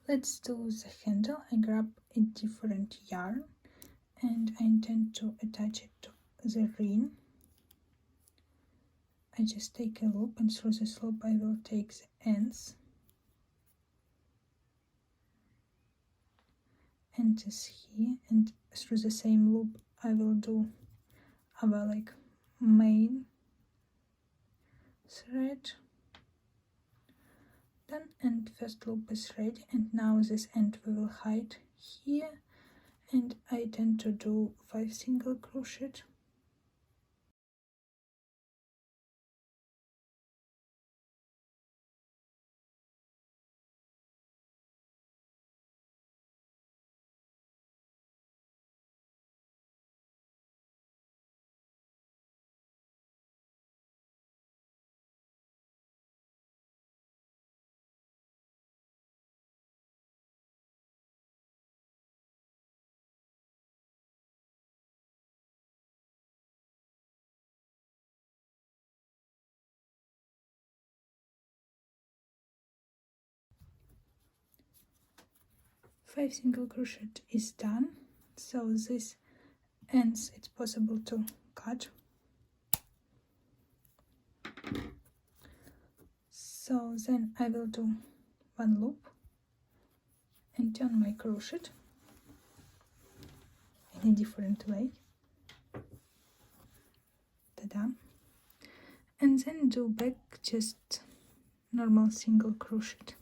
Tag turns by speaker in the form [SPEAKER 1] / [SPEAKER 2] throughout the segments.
[SPEAKER 1] let's do the handle. I grab a different yarn and I intend to attach it to the ring. I just take a loop, and through this loop I will take the ends and this here, and through the same loop I will do our like main thread. Done, and first loop is ready, and now this end we will hide here, and I tend to do 5 single crochet. Five single crochet is done, so this ends it's possible to cut. So then I will do one loop and turn my crochet in a different way. Ta-da! And then do back just normal single crochet.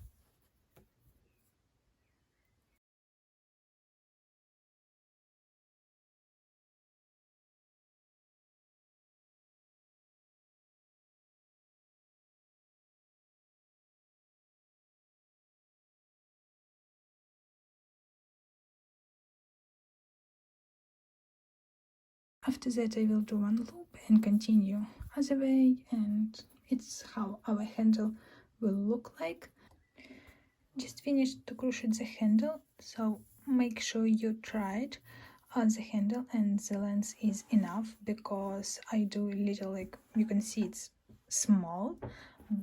[SPEAKER 1] After that I will do one loop and continue other way, and it's how our handle will look like. Just finished to crochet the handle, so make sure you try it on the handle and the length is enough, because I do a little, like you can see it's small,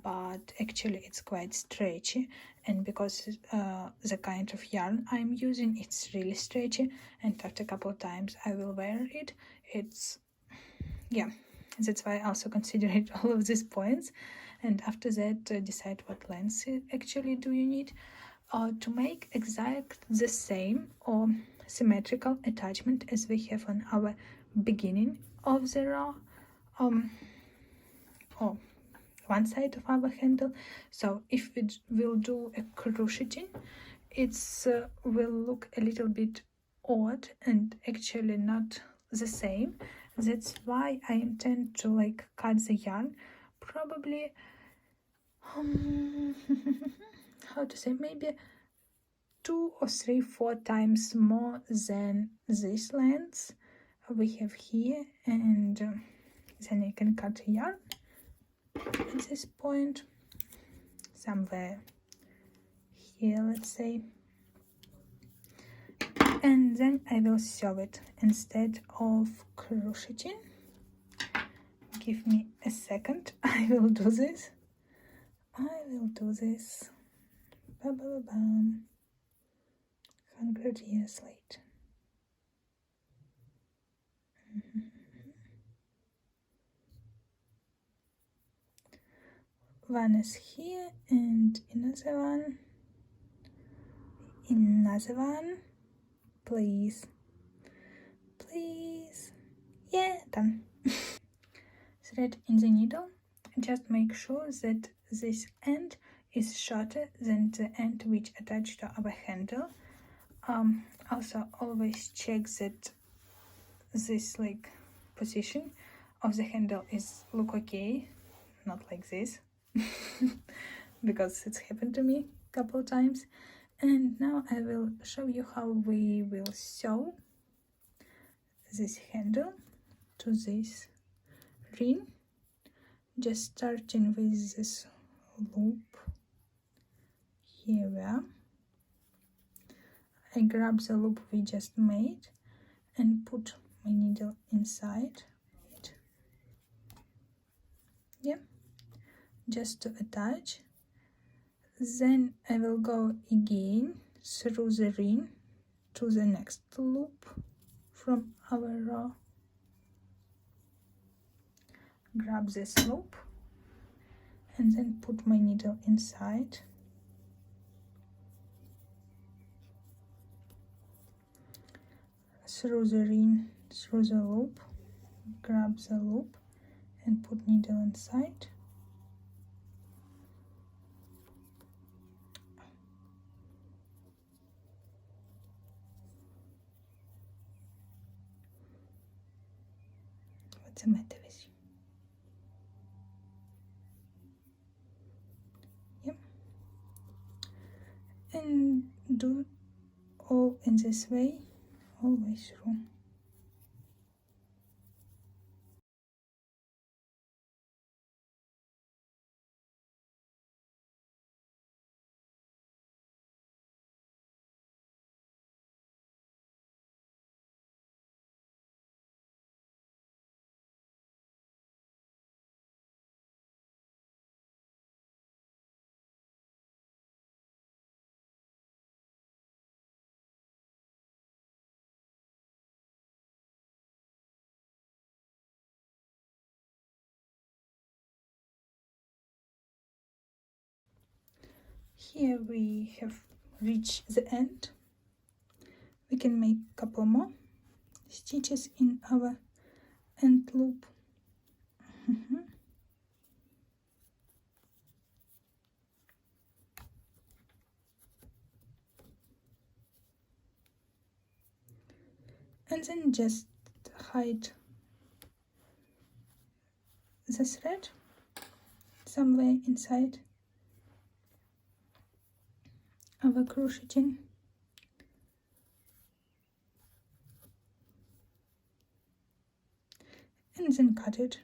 [SPEAKER 1] but actually it's quite stretchy, and because the kind of yarn I'm using, it's really stretchy, and after a couple of times I will wear it. It's, yeah, that's why I also considered all of these points. And after that decide what length actually do you need to make exact the same or symmetrical attachment as we have on our beginning of the row, or one side of our handle. So if we will do a crocheting, it's will look a little bit odd and actually not the same. That's why I intend to like cut the yarn probably how to say, maybe 2 or 3, 4 times more than this length we have here, and then you can cut the yarn at this point somewhere here, let's say, and then I will sew it instead of crocheting. Give me a second. I will do this. 100 years later. One is here and another one, please, yeah, done. Thread in the needle, just make sure that this end is shorter than the end which attached to our handle. Also always check that this like position of the handle is look okay, not like this, because it's happened to me a couple of times. And now I will show you how we will sew this handle to this ring, just starting with this loop. Here we are. I grab the loop we just made and put my needle inside it, yeah, just to attach. Then I will go again through the ring to the next loop from our row. Grab this loop and then put my needle inside. Through the ring, through the loop, grab the loop and put needle inside. What's the matter with you? Yep. And do all in this way, all the way through. Here we have reached the end. We can make a couple more stitches in our end loop. And then just hide the thread somewhere inside our crocheting. And then cut it.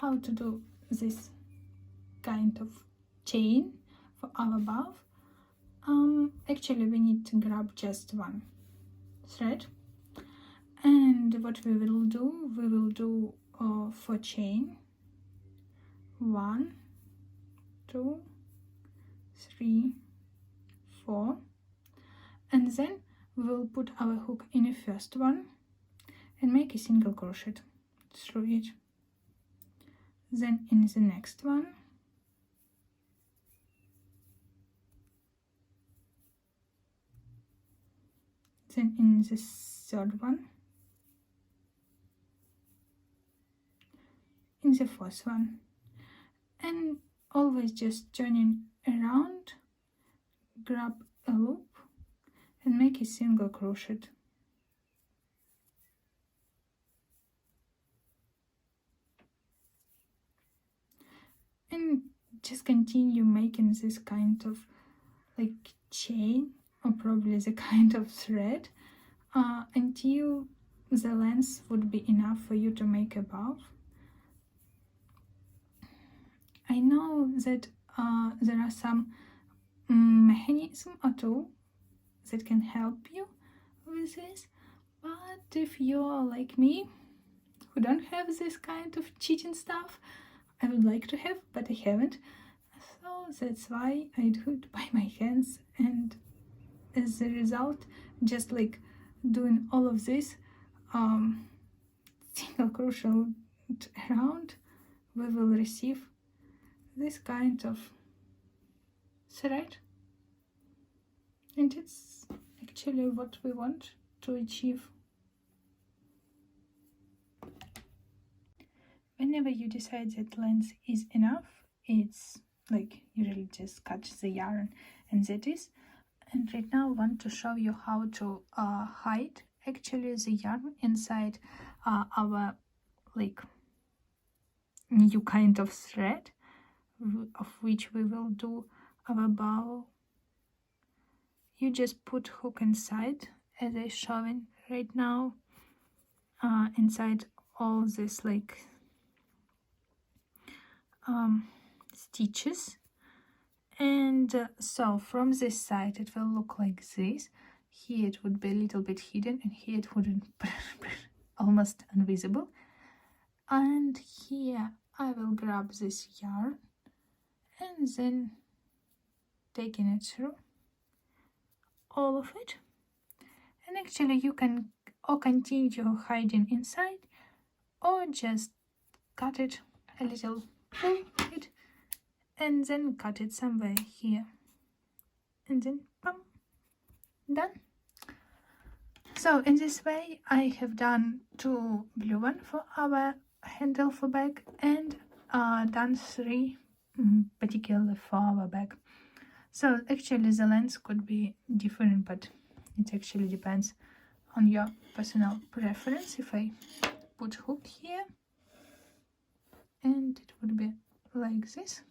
[SPEAKER 1] How to do this kind of chain for our bow? Actually we need to grab just one thread, and what we will do for chain 1, 2, 3, 4, and then we will put our hook in the first one and make a single crochet through it. Then in the next one, then in the third one, in the fourth one, and always just turning around, grab a loop and make a single crochet. And just continue making this kind of like chain, or probably the kind of thread, until the length would be enough for you to make a bow. I know that there are some mechanism or tool that can help you with this, but if you're like me, who don't have this kind of cheating stuff, I would like to have, but I haven't, so that's why I do it by my hands. And as a result, just like doing all of this single crochet around, we will receive this kind of thread, and it's actually what we want to achieve. Whenever you decide that length is enough, it's like you really just cut the yarn, and that is. And right now I want to show you how to hide actually the yarn inside our like new kind of thread, of which we will do our bow. You just put hook inside, as I'm showing right now, inside all this like stitches, and so from this side it will look like this. Here it would be a little bit hidden, and here it wouldn't almost invisible. And here I will grab this yarn and then taking it through all of it. And actually you can or continue hiding inside or just cut it a little, pull it, and then cut it somewhere here, and then bam, done. So in this way I have done 2 blue one for our handle for bag and done 3 particularly for our bag. So actually the length could be different, but it actually depends on your personal preference. If I put hook here, and it would be like this,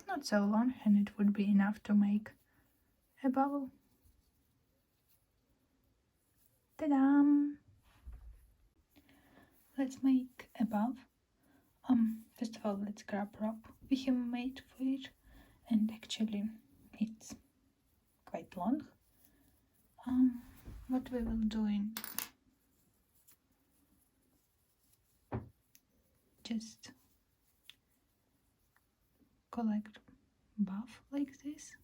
[SPEAKER 1] not so long, and it would be enough to make a bubble. Ta-da! Let's make above. First of all, let's grab rope we have made for it, and actually it's quite long. What we will do in just collect buff like this,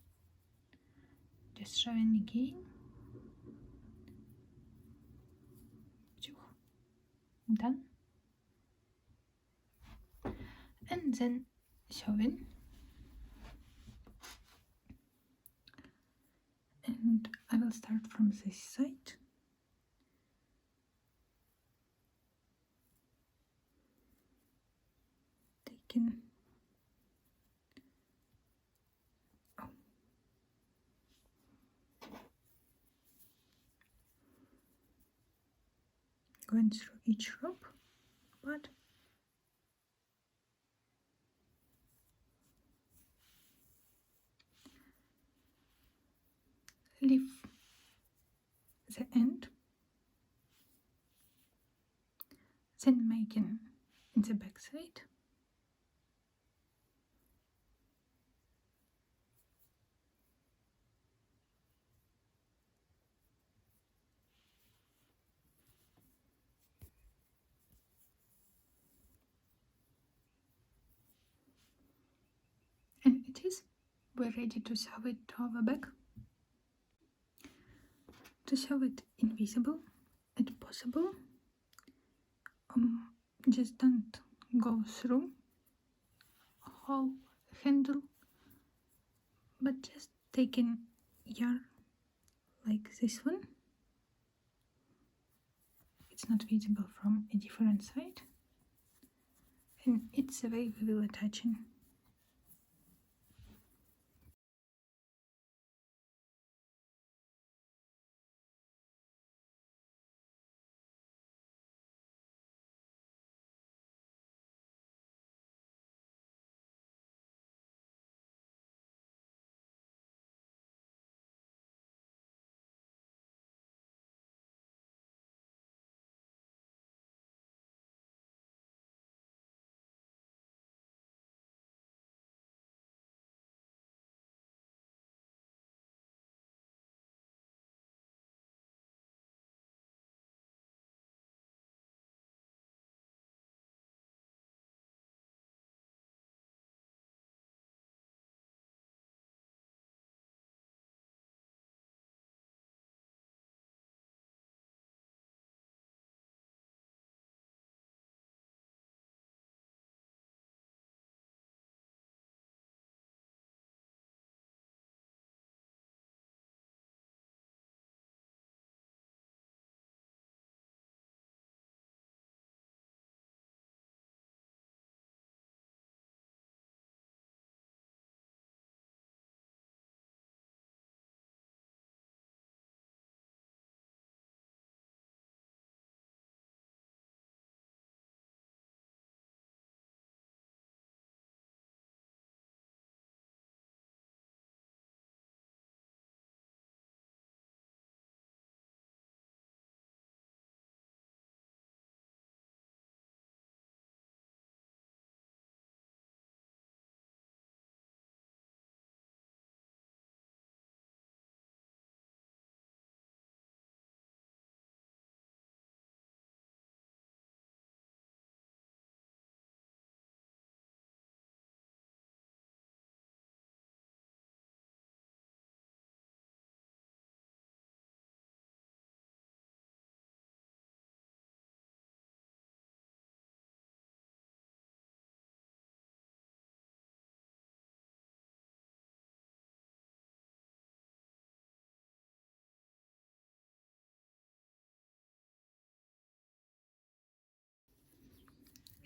[SPEAKER 1] just showing again, done, and then sewing. And I will start from this side. Taking going through each rope, but leave the end, then making in the back side. And it is, we're ready to sew it to our back. To sew it invisible, if possible, just don't go through a whole handle, but just taking yarn like this one. It's not visible from a different side, and it's the way we will attach it.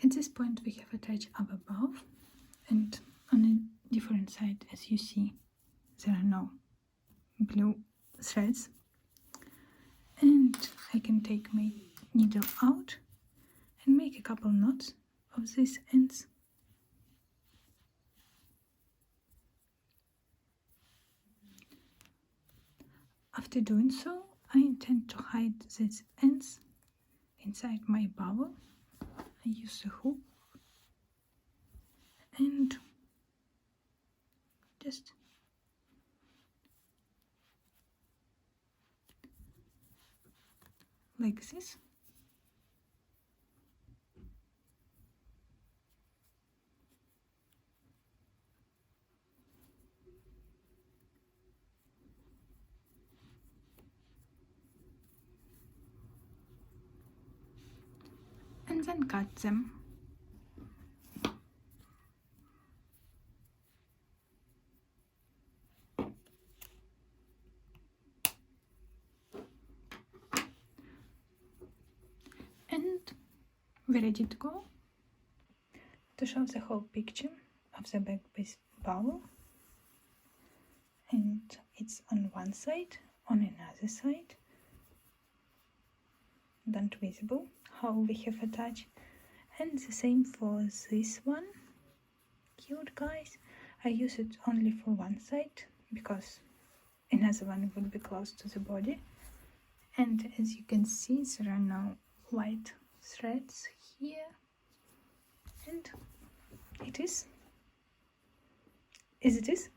[SPEAKER 1] At this point we have attached our bow, and on a different side, as you see, there are no blue threads, and I can take my needle out and make a couple knots of these ends. After doing so, I intend to hide these ends inside my bowl. I use a hook and just like this. And then cut them. And we're ready to go. To show the whole picture of the back piece bowl, and it's on one side, on another side, not visible how we have attached, and the same for this one. Cute guys. I use it only for one side because another one would be close to the body, and as you can see there are no white threads here, and it is as it is.